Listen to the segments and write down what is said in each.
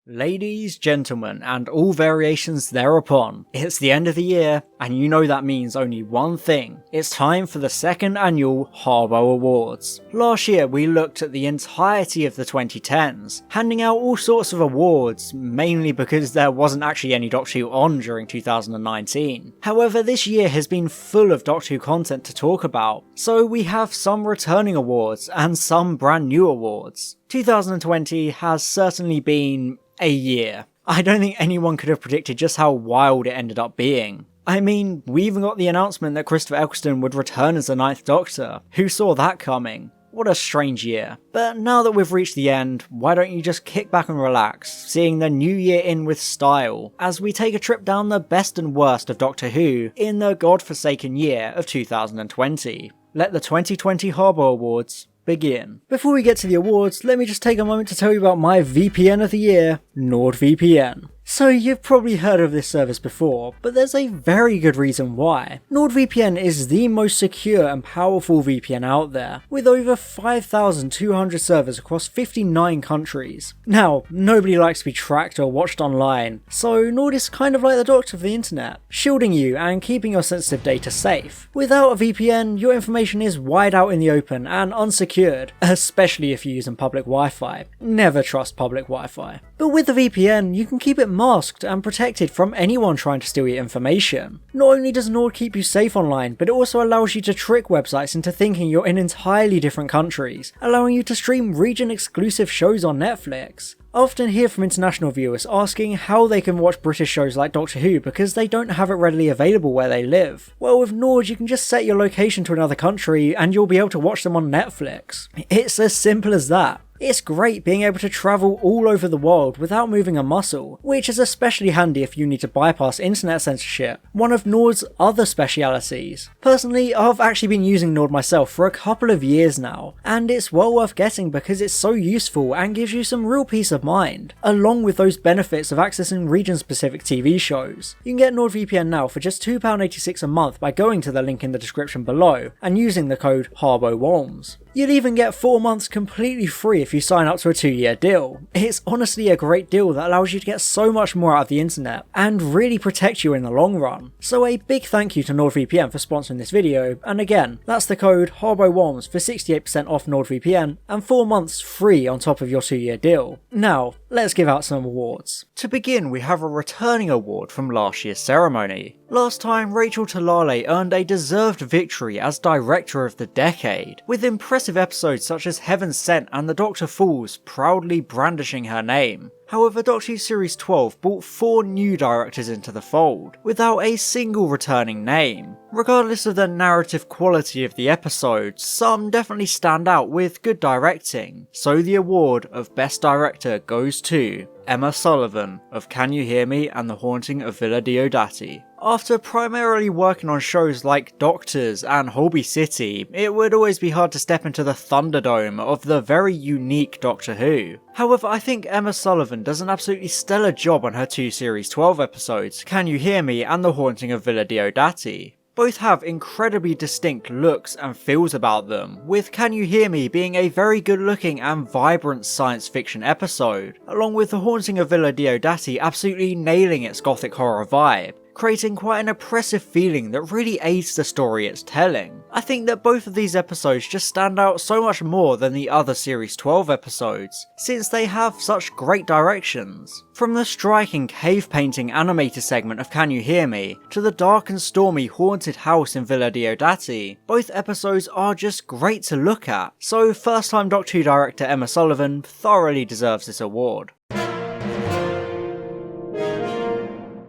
Ladies, gentlemen, and all variations thereupon, it's the end of the year, and you know that means only one thing. It's time for the second annual Harbo Awards. Last year we looked at the entirety of the 2010s, handing out all sorts of awards, mainly because there wasn't actually any Doctor Who on during 2019. However, this year has been full of Doctor Who content to talk about, so we have some returning awards and some brand new awards. 2020 has certainly been a year. I don't think anyone could have predicted just how wild it ended up being. I mean, we even got the announcement that Christopher Eccleston would return as the Ninth Doctor. Who saw that coming? What a strange year. But now that we've reached the end, why don't you just kick back and relax, seeing the new year in with style, as we take a trip down the best and worst of Doctor Who in the godforsaken year of 2020. Let the 2020 Harbo Awards begin. Before we get to the awards, let me just take a moment to tell you about my VPN of the year, NordVPN. So you've probably heard of this service before, but there's a very good reason why. NordVPN is the most secure and powerful VPN out there, with over 5,200 servers across 59 countries. Now, nobody likes to be tracked or watched online, so Nord is kind of like the Doctor of the internet, shielding you and keeping your sensitive data safe. Without a VPN, your information is wide out in the open and unsecured, especially if you're using public Wi-Fi. Never trust public Wi-Fi. But with the VPN, you can keep it masked and protected from anyone trying to steal your information. Not only does Nord keep you safe online, but it also allows you to trick websites into thinking you're in entirely different countries, allowing you to stream region-exclusive shows on Netflix. I often hear from international viewers asking how they can watch British shows like Doctor Who because they don't have it readily available where they live. Well, with Nord you can just set your location to another country and you'll be able to watch them on Netflix. It's as simple as that. It's great being able to travel all over the world without moving a muscle, which is especially handy if you need to bypass internet censorship, one of Nord's other specialities. Personally, I've actually been using Nord myself for a couple of years now, and it's well worth getting because it's so useful and gives you some real peace of mind, along with those benefits of accessing region-specific TV shows. You can get NordVPN now for just £2.86 a month by going to the link in the description below and using the code Wholmes. You'll even get 4 months completely free if you sign up to a 2-year deal. It's honestly a great deal that allows you to get so much more out of the internet and really protect you in the long run. So a big thank you to NordVPN for sponsoring this video, and again, that's the code HARBOWORMS for 68% off NordVPN and 4 months free on top of your 2-year deal. Now, let's give out some awards. To begin, we have a returning award from last year's ceremony. Last time, Rachel Talalay earned a deserved victory as Director of the Decade, with impressive episodes such as Heaven Sent and The Doctor Falls proudly brandishing her name. However, Doctor Who Series 12 brought 4 new directors into the fold, without a single returning name. Regardless of the narrative quality of the episodes, some definitely stand out with good directing, so the award of Best Director goes to Emma Sullivan of Can You Hear Me and The Haunting of Villa Diodati. After primarily working on shows like Doctors and Holby City, it would always be hard to step into the Thunderdome of the very unique Doctor Who. However, I think Emma Sullivan does an absolutely stellar job on her 2 Series 12 episodes, Can You Hear Me and The Haunting of Villa Diodati. Both have incredibly distinct looks and feels about them, with Can You Hear Me being a very good looking and vibrant science fiction episode, along with The Haunting of Villa Diodati absolutely nailing its gothic horror vibe, creating quite an oppressive feeling that really aids the story it's telling. I think that both of these episodes just stand out so much more than the other Series 12 episodes, since they have such great directions. From the striking cave painting animated segment of Can You Hear Me, to the dark and stormy haunted house in Villa Diodati, both episodes are just great to look at, so first time Doctor Who director Emma Sullivan thoroughly deserves this award.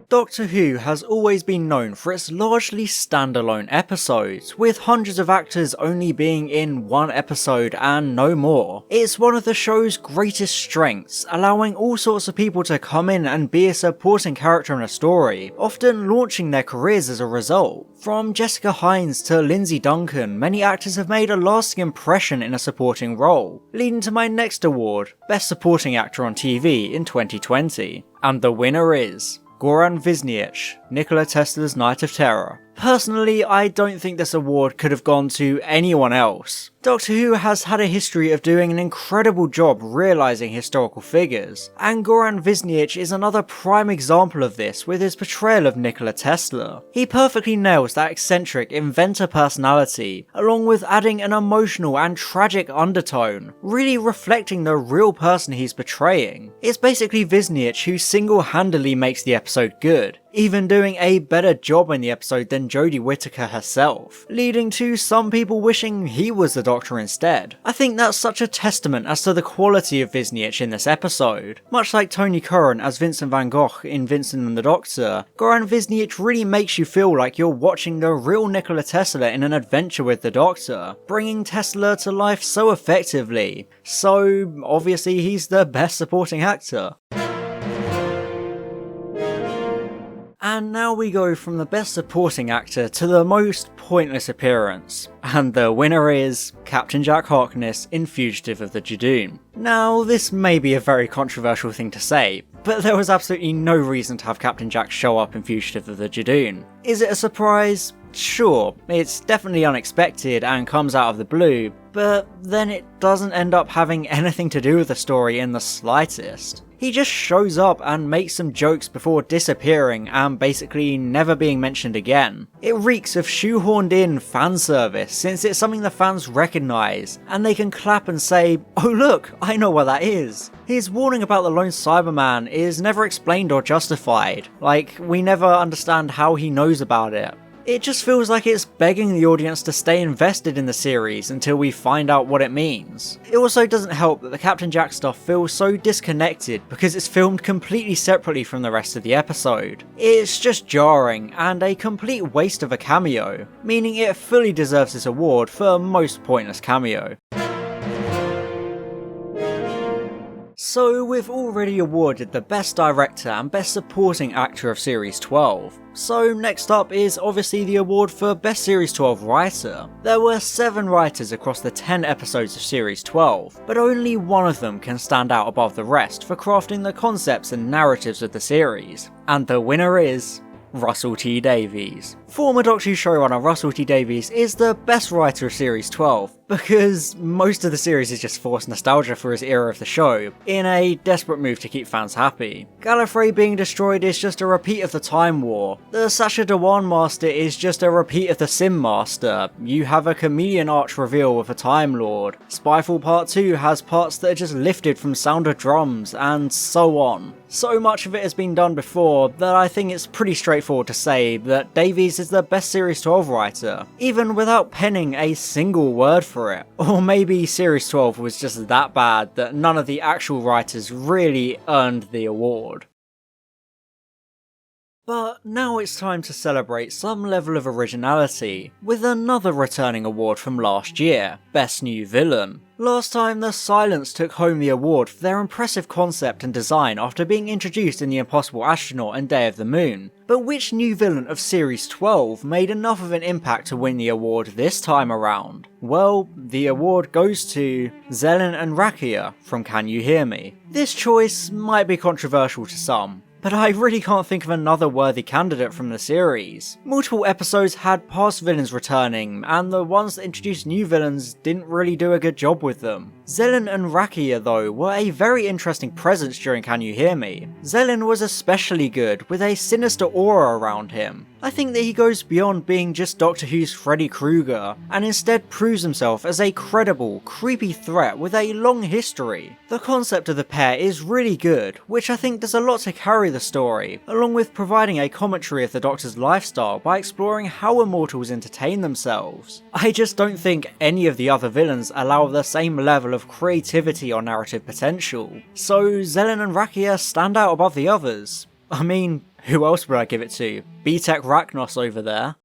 Doctor Who has always been known for its largely standalone episodes, with hundreds of actors only being in one episode and no more. It's one of the show's greatest strengths, allowing all sorts of people to come in and be a supporting character in a story, often launching their careers as a result. From Jessica Hines to Lindsay Duncan, many actors have made a lasting impression in a supporting role, leading to my next award, Best Supporting Actor on TV in 2020. And the winner is Goran Visnjic Nikola Tesla's Night of Terror. Personally, I don't think this award could have gone to anyone else. Doctor Who has had a history of doing an incredible job realising historical figures, and Goran Visnjic is another prime example of this with his portrayal of Nikola Tesla. He perfectly nails that eccentric inventor personality, along with adding an emotional and tragic undertone, really reflecting the real person he's portraying. It's basically Visnjic who single-handedly makes the episode good, even doing a better job in the episode than Jodie Whittaker herself, leading to some people wishing he was the Doctor instead. I think that's such a testament as to the quality of Visnjic in this episode. Much like Tony Curran as Vincent van Gogh in Vincent and the Doctor, Goran Visnjic really makes you feel like you're watching the real Nikola Tesla in an adventure with the Doctor, bringing Tesla to life so effectively. So obviously he's the best supporting actor. And now we go from the best supporting actor to the most pointless appearance, and the winner is Captain Jack Harkness in Fugitive of the Judoon. Now, this may be a very controversial thing to say, but there was absolutely no reason to have Captain Jack show up in Fugitive of the Judoon. Is it a surprise? Sure, it's definitely unexpected and comes out of the blue, but then it doesn't end up having anything to do with the story in the slightest. He just shows up and makes some jokes before disappearing and basically never being mentioned again. It reeks of shoehorned in fan service since it's something the fans recognise, and they can clap and say, "Oh look, I know what that is." His warning about the lone Cyberman is never explained or justified, like we never understand how he knows about it. It just feels like it's begging the audience to stay invested in the series until we find out what it means. It also doesn't help that the Captain Jack stuff feels so disconnected because it's filmed completely separately from the rest of the episode. It's just jarring and a complete waste of a cameo, meaning it fully deserves this award for most pointless cameo. So we've already awarded the Best Director and Best Supporting Actor of Series 12. So next up is obviously the award for Best Series 12 Writer. There were 7 writers across the 10 episodes of Series 12, but only one of them can stand out above the rest for crafting the concepts and narratives of the series. And the winner is Russell T Davies. Former Doctor Who showrunner Russell T Davies is the best writer of Series 12, because most of the series is just forced nostalgia for his era of the show, in a desperate move to keep fans happy. Gallifrey being destroyed is just a repeat of the Time War. The Sacha Dhawan Master is just a repeat of the Sim Master. You have a chameleon arch reveal with a Time Lord. Spyfall Part 2 has parts that are just lifted from Sound of Drums, and so on. So much of it has been done before that I think it's pretty straightforward to say that Davies is the best Series 12 writer, even without penning a single word for it. Or maybe Series 12 was just that bad that none of the actual writers really earned the award. But now it's time to celebrate some level of originality, with another returning award from last year, Best New Villain. Last time, The Silence took home the award for their impressive concept and design after being introduced in The Impossible Astronaut and Day of the Moon. But which new villain of Series 12 made enough of an impact to win the award this time around? Well, the award goes to Zelen and Rakia from Can You Hear Me? This choice might be controversial to some, but I really can't think of another worthy candidate from the series. Multiple episodes had past villains returning, and the ones that introduced new villains didn't really do a good job with them. Zelen and Rakia though were a very interesting presence during Can You Hear Me? Zelen was especially good, with a sinister aura around him. I think that he goes beyond being just Doctor Who's Freddy Krueger, and instead proves himself as a credible, creepy threat with a long history. The concept of the pair is really good, which I think does a lot to carry the story, along with providing a commentary of the Doctor's lifestyle by exploring how immortals entertain themselves. I just don't think any of the other villains allow the same level of creativity or narrative potential, so Zelen and Rakia stand out above the others. I mean, who else would I give it to? B-Tech Rachnos over there.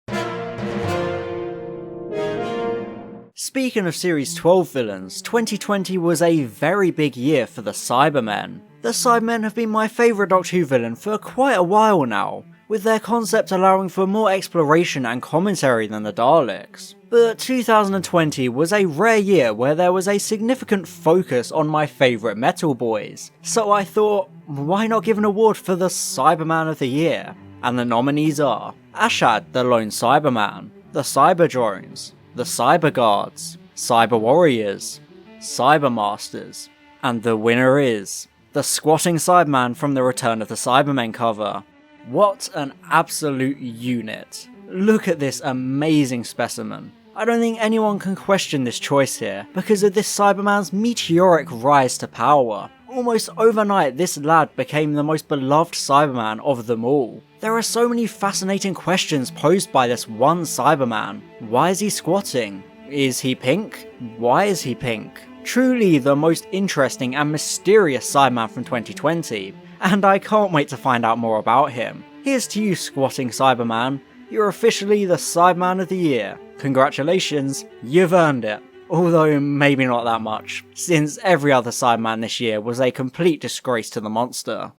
Speaking of Series 12 villains, 2020 was a very big year for the Cybermen. The Cybermen have been my favourite Doctor Who villain for quite a while now, with their concept allowing for more exploration and commentary than the Daleks. But 2020 was a rare year where there was a significant focus on my favourite metal boys, so I thought, why not give an award for the Cyberman of the Year? and the nominees are Ashad the Lone Cyberman, the Cyber Drones, the Cyber Guards, Cyber Warriors, Cybermasters, and the winner is the Squatting Cyberman from the Return of the Cybermen cover. What an absolute unit. Look at this amazing specimen. I don't think anyone can question this choice here, because of this Cyberman's meteoric rise to power. Almost overnight, this lad became the most beloved Cyberman of them all. There are so many fascinating questions posed by this one Cyberman. Why is he squatting? Is he pink? Why is he pink? Truly the most interesting and mysterious Cyberman from 2020, and I can't wait to find out more about him. Here's to you, Squatting Cyberman. You're officially the Cyberman of the Year. Congratulations, you've earned it. Although maybe not that much, since every other Cyberman this year was a complete disgrace to the monster.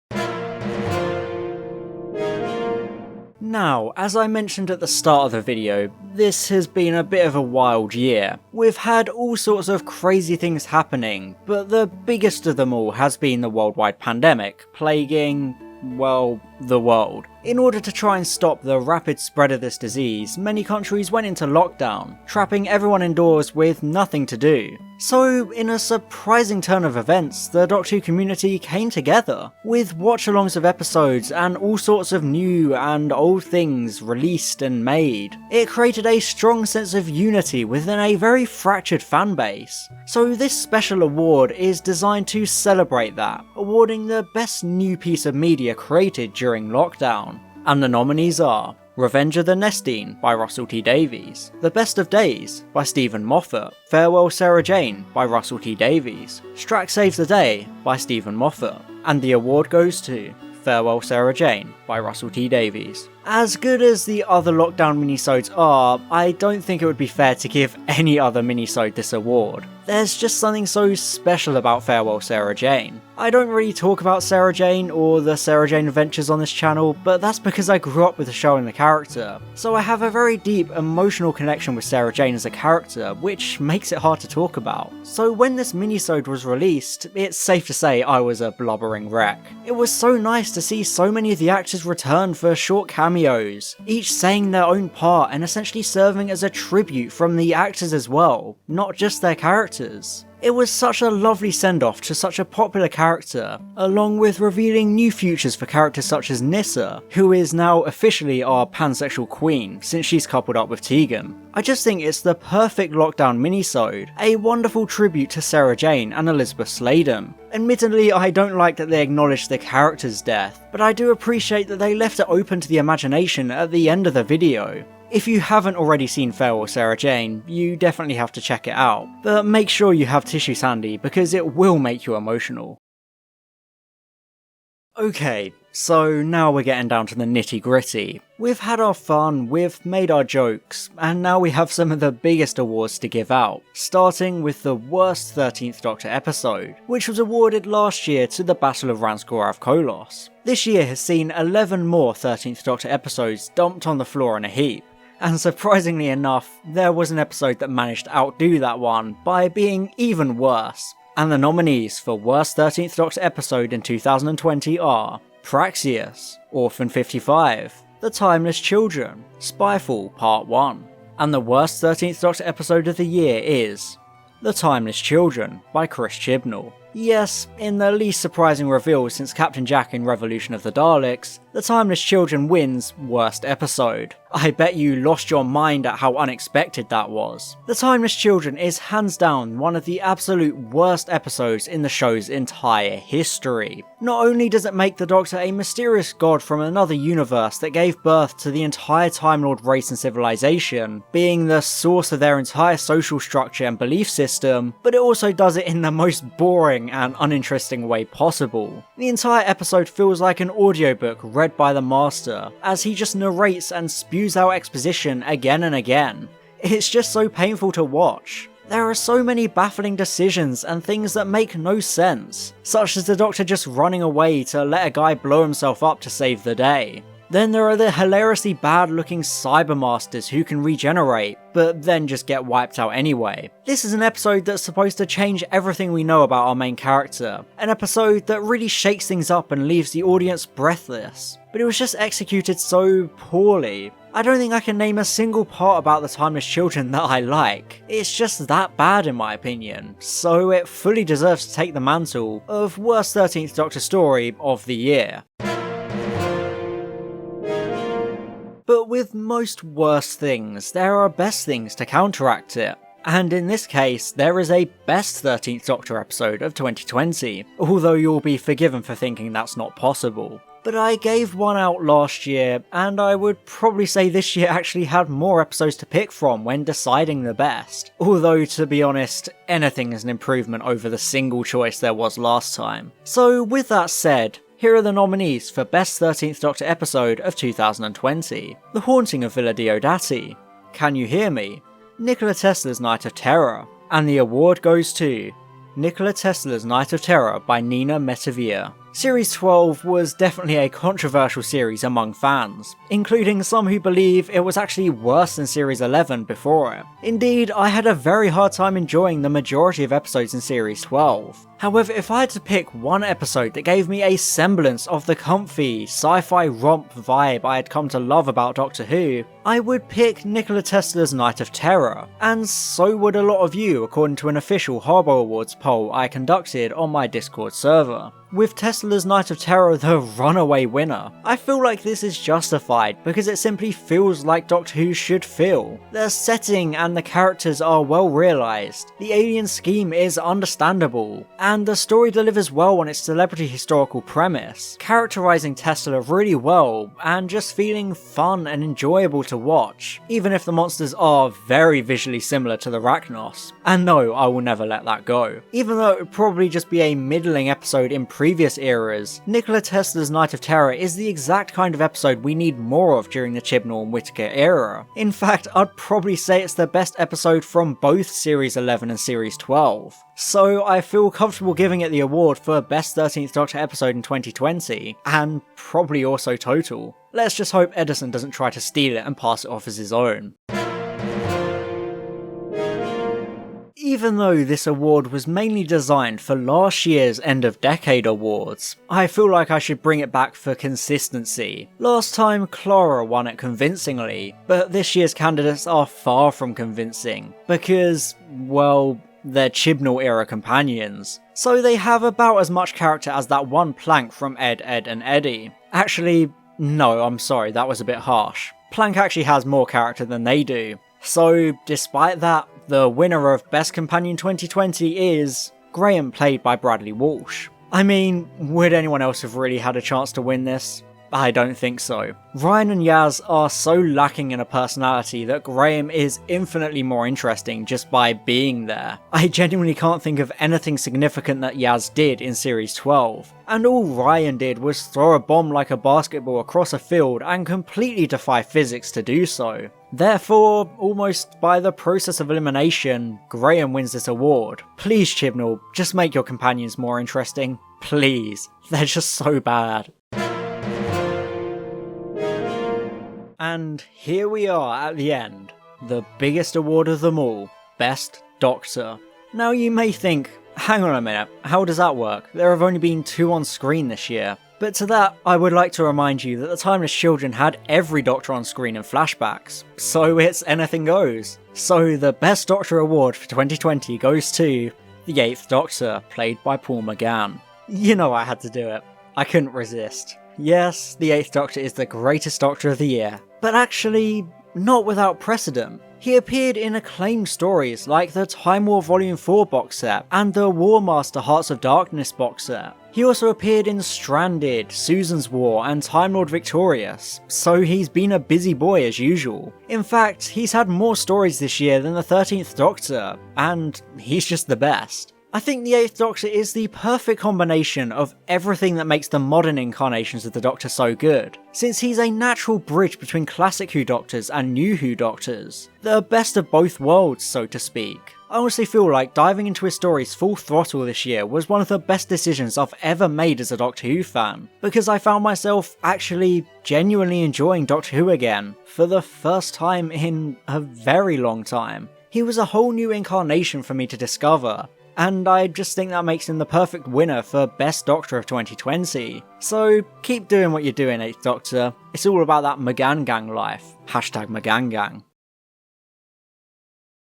Now, as I mentioned at the start of the video, this has been a bit of a wild year. We've had all sorts of crazy things happening, but the biggest of them all has been the worldwide pandemic, plaguing, well, the world. In order to try and stop the rapid spread of this disease, many countries went into lockdown, trapping everyone indoors with nothing to do. So, in a surprising turn of events, the Doctor Who community came together, with watch-alongs of episodes and all sorts of new and old things released and made. It created a strong sense of unity within a very fractured fanbase. So this special award is designed to celebrate that, awarding the best new piece of media created during lockdown. And the nominees are Revenge of the Nestine by Russell T Davies, The Best of Days by Stephen Moffat, Farewell Sarah Jane by Russell T Davies, Strax Saves the Day by Stephen Moffat, and the award goes to Farewell Sarah Jane by Russell T Davies. As good as the other lockdown minisodes are, I don't think it would be fair to give any other minisode this award. There's just something so special about Farewell Sarah Jane. I don't really talk about Sarah Jane or the Sarah Jane adventures on this channel, but that's because I grew up with the show and the character. So I have a very deep emotional connection with Sarah Jane as a character, which makes it hard to talk about. So when this minisode was released, it's safe to say I was a blubbering wreck. It was so nice to see so many of the actors return for short cameos, each saying their own part and essentially serving as a tribute from the actors as well, not just their characters. It was such a lovely send-off to such a popular character, along with revealing new futures for characters such as Nyssa, who is now officially our pansexual queen since she's coupled up with Tegan. I just think it's the perfect lockdown minisode, a wonderful tribute to Sarah Jane and Elizabeth Sladen. Admittedly, I don't like that they acknowledge the character's death, but I do appreciate that they left it open to the imagination at the end of the video. If you haven't already seen Farewell Sarah Jane, you definitely have to check it out, but make sure you have tissues handy because it will make you emotional. Okay, so now we're getting down to the nitty gritty. We've had our fun, we've made our jokes, and now we have some of the biggest awards to give out, starting with the worst 13th Doctor episode, which was awarded last year to the Battle of Ranskorav Kolos. This year has seen 11 more 13th Doctor episodes dumped on the floor in a heap. And surprisingly enough, there was an episode that managed to outdo that one by being even worse. And the nominees for worst 13th Doctor episode in 2020 are Praxeus, Orphan 55, The Timeless Children, Spyfall Part 1. And the worst 13th Doctor episode of the year is The Timeless Children by Chris Chibnall. Yes, in the least surprising reveal since Captain Jack in Revolution of the Daleks, The Timeless Children wins worst episode. I bet you lost your mind at how unexpected that was. The Timeless Children is hands down one of the absolute worst episodes in the show's entire history. Not only does it make the Doctor a mysterious god from another universe that gave birth to the entire Time Lord race and civilization, being the source of their entire social structure and belief system, but it also does it in the most boring and uninteresting way possible. The entire episode feels like an audiobook read by the Master, as he just narrates and spews out exposition again and again. It's just so painful to watch. There are so many baffling decisions and things that make no sense, such as the Doctor just running away to let a guy blow himself up to save the day. Then there are the hilariously bad looking Cybermasters who can regenerate, but then just get wiped out anyway. This is an episode that's supposed to change everything we know about our main character. An episode that really shakes things up and leaves the audience breathless. But it was just executed so poorly. I don't think I can name a single part about the Timeless Children that I like. It's just that bad in my opinion, so it fully deserves to take the mantle of worst 13th Doctor story of the year. But with most worst things, there are best things to counteract it. And in this case, there is a best 13th Doctor episode of 2020, although you'll be forgiven for thinking that's not possible. But I gave one out last year, and I would probably say this year actually had more episodes to pick from when deciding the best. Although, to be honest, anything is an improvement over the single choice there was last time. So with that said, here are the nominees for Best 13th Doctor Episode of 2020. The Haunting of Villa Diodati, Can You Hear Me?, Nikola Tesla's Night of Terror, and the award goes to Nikola Tesla's Night of Terror by Nina METIVIER. Series 12 was definitely a controversial series among fans, including some who believe it was actually worse than Series 11 before it. Indeed, I had a very hard time enjoying the majority of episodes in Series 12. However, if I had to pick one episode that gave me a semblance of the comfy, sci-fi romp vibe I had come to love about Doctor Who, I would pick Nikola Tesla's Night of Terror, and so would a lot of you according to an official Harbo Awards poll I conducted on my Discord server. With Tesla's Night of Terror the runaway winner, I feel like this is justified because it simply feels like Doctor Who should feel. The setting and the characters are well realised, the alien scheme is understandable, and the story delivers well on its celebrity historical premise, characterising Tesla really well and just feeling fun and enjoyable to watch, even if the monsters are very visually similar to the Rachnos. And no, I will never let that go. Even though it would probably just be a middling episode in previous eras, Nikola Tesla's Night of Terror is the exact kind of episode we need more of during the Chibnall and Whittaker era. In fact, I'd probably say it's the best episode from both Series 11 and Series 12. So I feel comfortable giving it the award for Best 13th Doctor episode in 2020, and probably also total. Let's just hope Edison doesn't try to steal it and pass it off as his own. Even though this award was mainly designed for last year's End of Decade awards, I feel like I should bring it back for consistency. Last time Clara won it convincingly, but this year's candidates are far from convincing, because, well, they're Chibnall era companions. So they have about as much character as that one plank from Ed, Ed and Eddie. Actually, no, I'm sorry, that was a bit harsh. Plank actually has more character than they do. So, despite that, the winner of Best Companion 2020 is Graham, played by Bradley Walsh. I mean, would anyone else have really had a chance to win this? I don't think so. Ryan and Yaz are so lacking in a personality that Graham is infinitely more interesting just by being there. I genuinely can't think of anything significant that Yaz did in Series 12. And all Ryan did was throw a bomb like a basketball across a field and completely defy physics to do so. Therefore, almost by the process of elimination, Graham wins this award. Please Chibnall, just make your companions more interesting. Please. They're just so bad. And here we are at the end, the biggest award of them all, Best Doctor. Now you may think, hang on a minute, how does that work? There have only been 2 on screen this year. But to that, I would like to remind you that the Timeless Children had every Doctor on screen in flashbacks, so it's anything goes. So the Best Doctor award for 2020 goes to the 8th Doctor, played by Paul McGann. You know I had to do it. I couldn't resist. Yes, the 8th Doctor is the greatest Doctor of the year, but actually, not without precedent. He appeared in acclaimed stories like the Time War Volume 4 box set and the War Master Hearts of Darkness box set. He also appeared in Stranded, Susan's War and Time Lord Victorious, so he's been a busy boy as usual. In fact, he's had more stories this year than the 13th Doctor, and he's just the best. I think the 8th Doctor is the perfect combination of everything that makes the modern incarnations of the Doctor so good, since he's a natural bridge between classic Who Doctors and new Who Doctors. The best of both worlds, so to speak. I honestly feel like diving into his stories full throttle this year was one of the best decisions I've ever made as a Doctor Who fan, because I found myself actually genuinely enjoying Doctor Who again, for the first time in a very long time. He was a whole new incarnation for me to discover, and I just think that makes him the perfect winner for Best Doctor of 2020. So keep doing what you're doing, 8th Doctor. It's all about that McGann Gang life. Hashtag McGann Gang.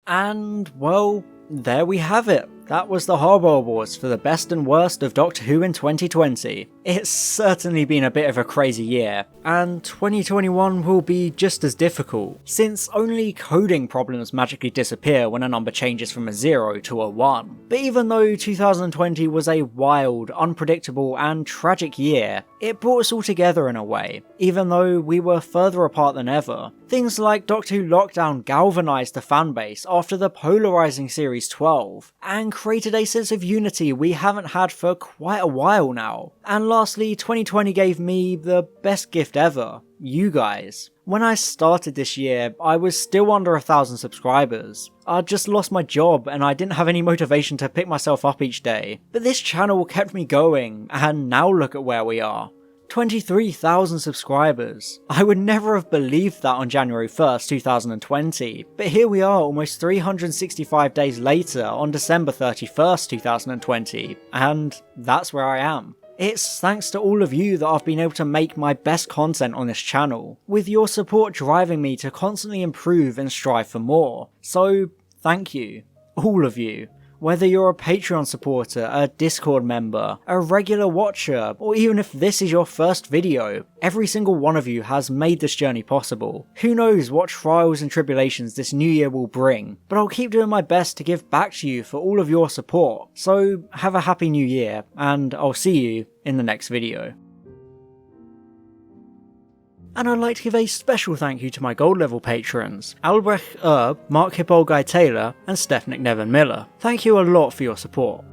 And, well, there we have it. That was the Harbo Awards for the best and worst of Doctor Who in 2020. It's certainly been a bit of a crazy year, and 2021 will be just as difficult, since only coding problems magically disappear when a number changes from a 0 to a 1. But even though 2020 was a wild, unpredictable and tragic year, it brought us all together in a way, even though we were further apart than ever. Things like Doctor Who Lockdown galvanised the fanbase after the polarising Series 12, and created a sense of unity we haven't had for quite a while now. And lastly, 2020 gave me the best gift ever, you guys. When I started this year, I was still under 1,000 subscribers. I'd just lost my job and I didn't have any motivation to pick myself up each day. But this channel kept me going, and now look at where we are. 23,000 subscribers. I would never have believed that on January 1st, 2020, but here we are almost 365 days later on December 31st, 2020, and that's where I am. It's thanks to all of you that I've been able to make my best content on this channel, with your support driving me to constantly improve and strive for more. So, thank you. All of you. Whether you're a Patreon supporter, a Discord member, a regular watcher, or even if this is your first video, every single one of you has made this journey possible. Who knows what trials and tribulations this new year will bring, but I'll keep doing my best to give back to you for all of your support. So have a happy new year, and I'll see you in the next video. And I'd like to give a special thank you to my gold level patrons, Albrecht Erb, Mark Hippoldguy Taylor, and Stephnick Nevin Miller. Thank you a lot for your support.